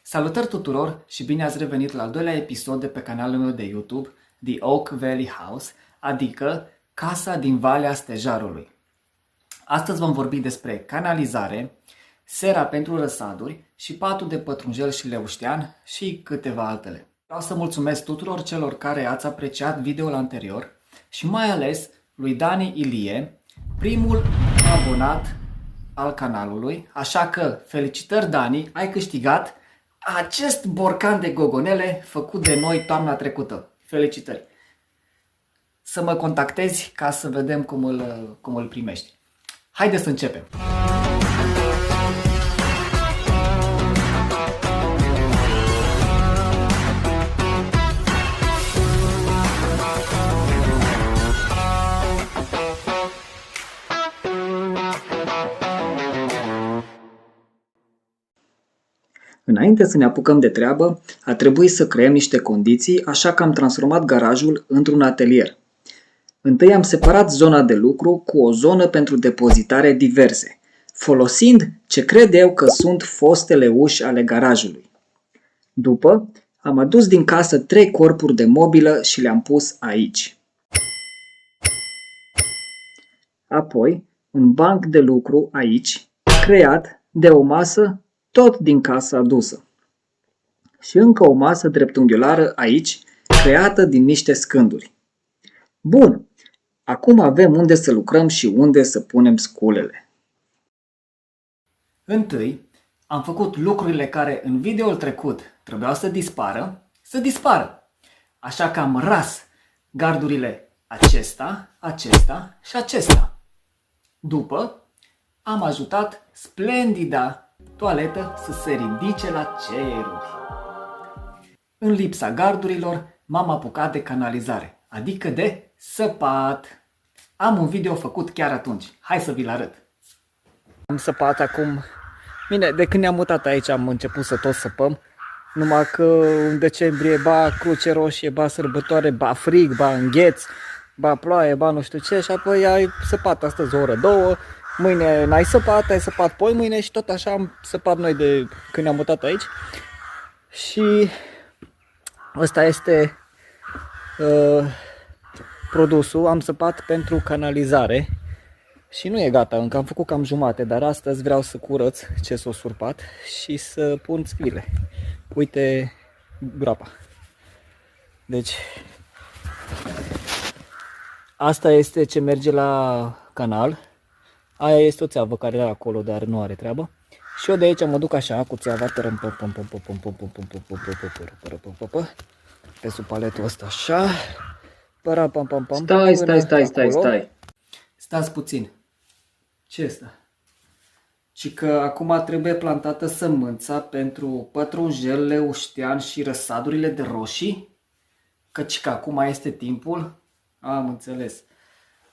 Salutări tuturor și bine ați revenit la al doilea episod de pe canalul meu de YouTube, The Oak Valley House, adică Casa din Valea Stejarului. Astăzi vom vorbi despre canalizare, sera pentru răsaduri și patul de pătrunjel și leuștean și câteva altele. Vreau să mulțumesc tuturor celor care ați apreciat videoul anterior și mai ales lui Dani Ilie, primul abonat al canalului, așa că felicitări Dani, ai câștigat acest borcan de gogonele făcut de noi toamna trecută. Felicitări! Să mă contactezi ca să vedem cum îl primești. Haideți să începem! Înainte să ne apucăm de treabă, a trebuit să creăm niște condiții, așa că am transformat garajul într-un atelier. Întâi am separat zona de lucru cu o zonă pentru depozitare diverse, folosind ce cred eu că sunt fostele uși ale garajului. După, am adus din casă 3 corpuri de mobilă și le-am pus aici. Apoi, un banc de lucru aici, creat de o masă tot din casa adusă. Și încă o masă dreptunghiulară aici, creată din niște scânduri. Bun, acum avem unde să lucrăm și unde să punem sculele. Întâi, am făcut lucrurile care în videoul trecut trebuiau să dispară. Așa că am ras gardurile acesta și acesta. După, am ajutat splendida toaletă să se ridice la ceruri. În lipsa gardurilor, m-am apucat de canalizare, adică de săpat. Am un video făcut chiar atunci. Hai să vi-l arăt. Am săpat acum. Bine, de când ne-am mutat aici am început să tot săpăm. Numai că în decembrie, ba cruce roșie, ba sărbătoare, ba frig, ba îngheț, ba ploaie, ba nu știu ce. Și apoi ai săpat astăzi o oră, două. Mâine n-ai săpat, ai săpat poi mâine și tot așa am săpat noi de când ne-am mutat aici. Și ăsta este produsul, am săpat pentru canalizare și nu e gata încă, am făcut cam jumate, dar astăzi vreau să curăț ce s-a surpat și să pun scrile. Uite groapa. Deci asta este ce merge la canal. Aia este o țeavă care era acolo, dar nu are treabă. Și eu de aici mă duc așa cu țeava pe sub paletul ăsta așa. Stai. Stați puțin. Ce este? Și că acum trebuie plantată sămânța pentru pătrunjel, leuștean și răsadurile de roșii? Căci că acum este timpul? Am înțeles.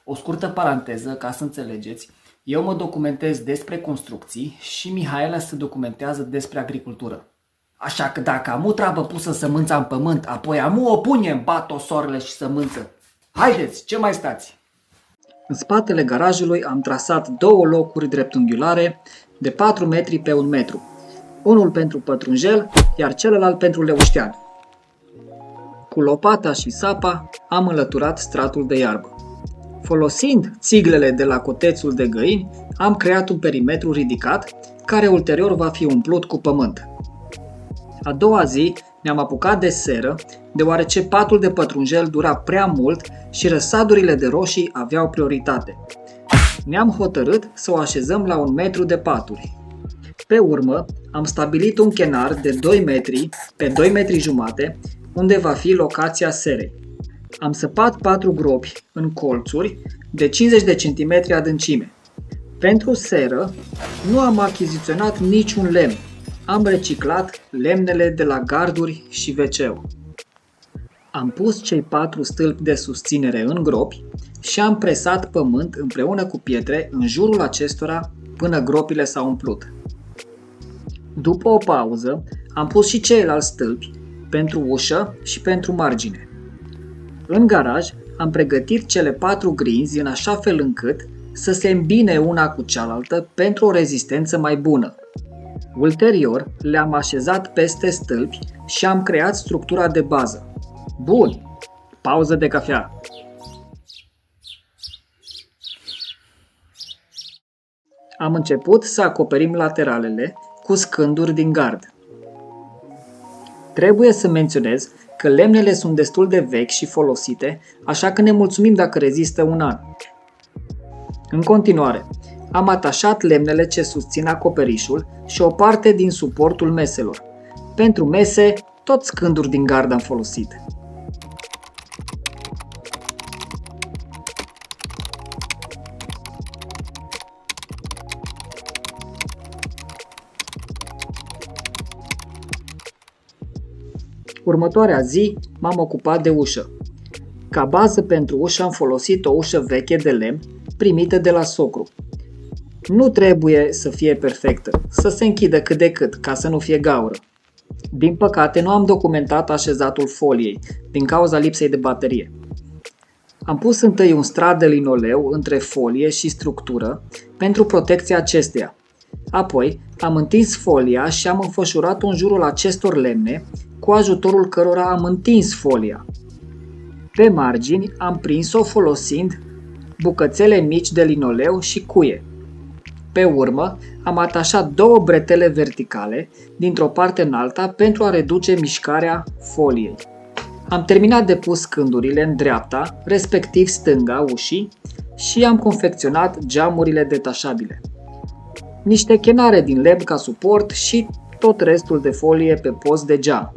O scurtă paranteză ca să înțelegeți. Eu mă documentez despre construcții și Mihaela se documentează despre agricultură. Așa că dacă am o treabă pusă sămânța în pământ, apoi am o punem, bat-o soarele și sămânță. Haideți, ce mai stați? În spatele garajului am trasat 2 locuri dreptunghiulare de 4 metri pe 1 metru. Unul pentru pătrunjel, iar celălalt pentru leuștean. Cu lopata și sapa am înlăturat stratul de iarbă. Folosind țiglele de la cotețul de găini, am creat un perimetru ridicat, care ulterior va fi umplut cu pământ. A doua zi ne-am apucat de seră, deoarece patul de pătrunjel dura prea mult și răsadurile de roșii aveau prioritate. Ne-am hotărât să o așezăm la 1 metru de paturi. Pe urmă, am stabilit un chenar de 2 metri pe 2 metri jumate, unde va fi locația serei. Am săpat 4 gropi în colțuri de 50 de cm adâncime. Pentru seră nu am achiziționat niciun lemn. Am reciclat lemnele de la garduri și WC-ul. Am pus cei 4 stâlpi de susținere în gropi și am presat pământ împreună cu pietre în jurul acestora până gropile s-au umplut. După o pauză, am pus și ceilalți stâlpi pentru ușă și pentru margine. În garaj am pregătit cele 4 grinzi în așa fel încât să se îmbine una cu cealaltă pentru o rezistență mai bună. Ulterior, le-am așezat peste stâlpi și am creat structura de bază. Bun! Pauză de cafea. Am început să acoperim lateralele cu scânduri din gard. Trebuie să menționez că lemnele sunt destul de vechi și folosite, așa că ne mulțumim dacă rezistă un an. În continuare, am atașat lemnele ce susțin acoperișul și o parte din suportul meselor. Pentru mese, tot scânduri din gard am folosit. Următoarea zi m-am ocupat de ușă. Ca bază pentru ușă am folosit o ușă veche de lemn primită de la socru. Nu trebuie să fie perfectă, să se închidă cât de cât, ca să nu fie gaură. Din păcate, nu am documentat așezatul foliei, din cauza lipsei de baterie. Am pus întâi un strat de linoleu între folie și structură pentru protecția acesteia. Apoi am întins folia și am înfășurat-o în jurul acestor lemne, cu ajutorul cărora am întins folia. Pe margini am prins-o folosind bucățele mici de linoleu și cuie. Pe urmă, am atașat două bretele verticale dintr-o parte în alta pentru a reduce mișcarea foliei. Am terminat de pus scândurile în dreapta, respectiv stânga ușii și am confecționat geamurile detașabile. Niște chenare din lemn ca suport și tot restul de folie pe post de geam.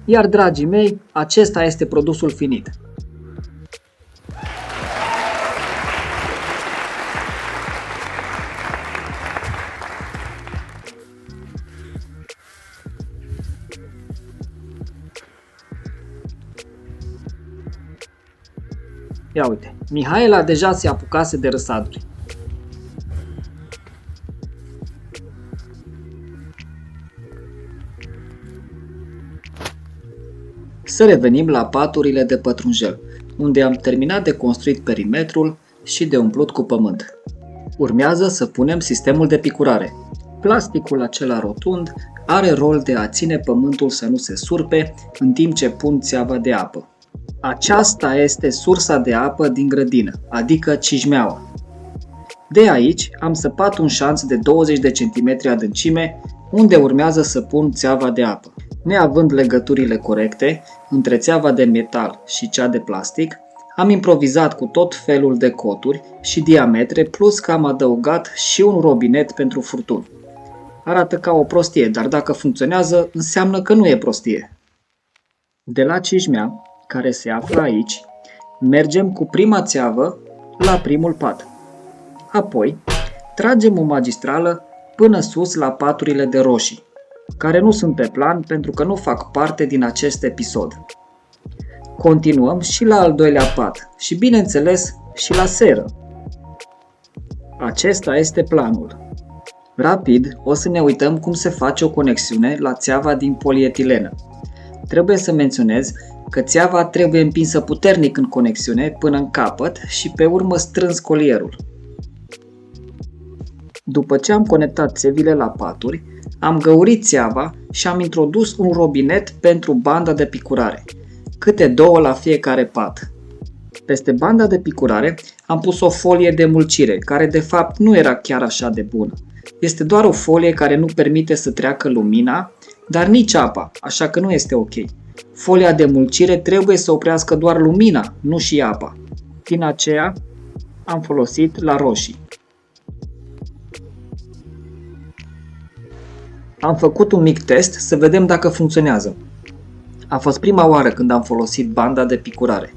Iar, dragii mei, acesta este produsul finit. Ia uite, Mihaela deja se apucase de răsaduri. Să revenim la paturile de pătrunjel, unde am terminat de construit perimetrul și de umplut cu pământ. Urmează să punem sistemul de picurare. Plasticul acela rotund are rol de a ține pământul să nu se surpe în timp ce pun țeava de apă. Aceasta este sursa de apă din grădină, adică cișmeaua. De aici am săpat un șanț de 20 de cm adâncime, unde urmează să pun țeava de apă. Neavând legăturile corecte între țeava de metal și cea de plastic, am improvizat cu tot felul de coturi și diametre, plus că am adăugat și un robinet pentru furtun. Arată ca o prostie, dar dacă funcționează, înseamnă că nu e prostie. De la cișmea, care se află aici, mergem cu prima țeavă la primul pat. Apoi, tragem o magistrală până sus la paturile de roșii, care nu sunt pe plan pentru că nu fac parte din acest episod. Continuăm și la al doilea pat și, bineînțeles, și la seră. Acesta este planul. Rapid o să ne uităm cum se face o conexiune la țeava din polietilenă. Trebuie să menționez că țeava trebuie împinsă puternic în conexiune până în capăt și pe urmă strâns colierul. După ce am conectat țevile la paturi, am găurit țeava și am introdus un robinet pentru banda de picurare, câte două la fiecare pat. Peste banda de picurare am pus o folie de mulcire, care de fapt nu era chiar așa de bună. Este doar o folie care nu permite să treacă lumina, dar nici apa, așa că nu este ok. Folia de mulcire trebuie să oprească doar lumina, nu și apa. Din aceea am folosit la roșii. Am făcut un mic test să vedem dacă funcționează. A fost prima oară când am folosit banda de picurare.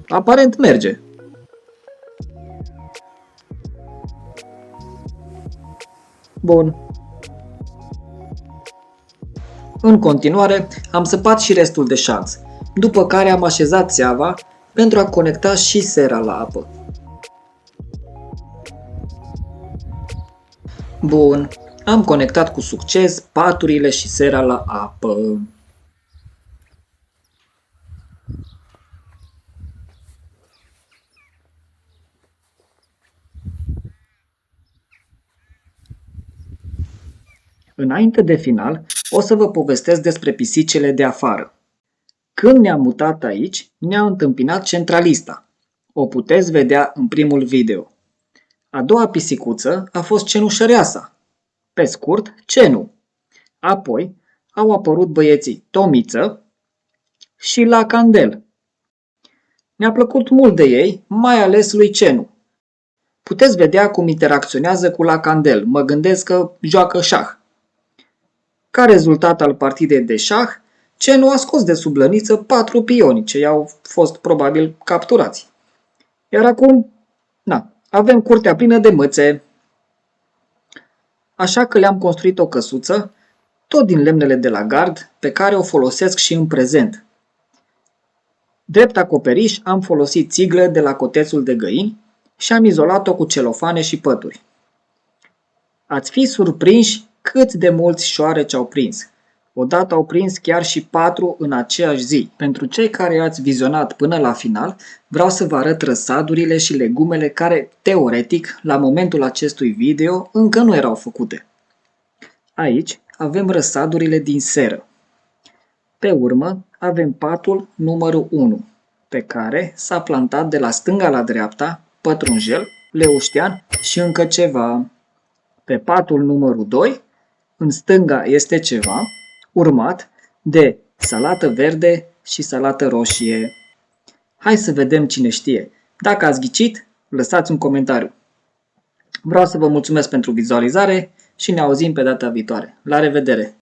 Aparent merge. Bun. În continuare, am săpat și restul de șanț, după care am așezat țeava pentru a conecta și sera la apă. Bun. Am conectat cu succes paturile și sera la apă. Înainte de final, o să vă povestesc despre pisicile de afară. Când ne-am mutat aici, ne-a întâmpinat centralista. O puteți vedea în primul video. A doua pisicuță a fost cenușăreasa. Pe scurt, Cenu. Apoi au apărut băieții Tomiță și La Candel. Mi-a plăcut mult de ei, mai ales lui Cenu. Puteți vedea cum interacționează cu La Candel. Mă gândesc că joacă șah. Ca rezultat al partidei de șah, Cenu a scos de sub lăniță 4 pioni ce i-au fost probabil capturați. Iar acum, avem curtea plină de mâțe. Așa că le-am construit o căsuță, tot din lemnele de la gard, pe care o folosesc și în prezent. Drept acoperiș am folosit țiglă de la cotețul de găini și am izolat-o cu celofane și pături. Ați fi surprinși cât de mulți șoareci au prins. Odată au prins chiar și 4 în aceeași zi. Pentru cei care ați vizionat până la final, vreau să vă arăt răsadurile și legumele care, teoretic, la momentul acestui video, încă nu erau făcute. Aici avem răsadurile din seră. Pe urmă avem patul numărul 1, pe care s-a plantat de la stânga la dreapta pătrunjel, leuștean și încă ceva. Pe patul numărul 2, în stânga este ceva, urmat de salată verde și salată roșie. Hai să vedem cine știe. Dacă ați ghicit, lăsați un comentariu. Vreau să vă mulțumesc pentru vizualizare și ne auzim pe data viitoare. La revedere!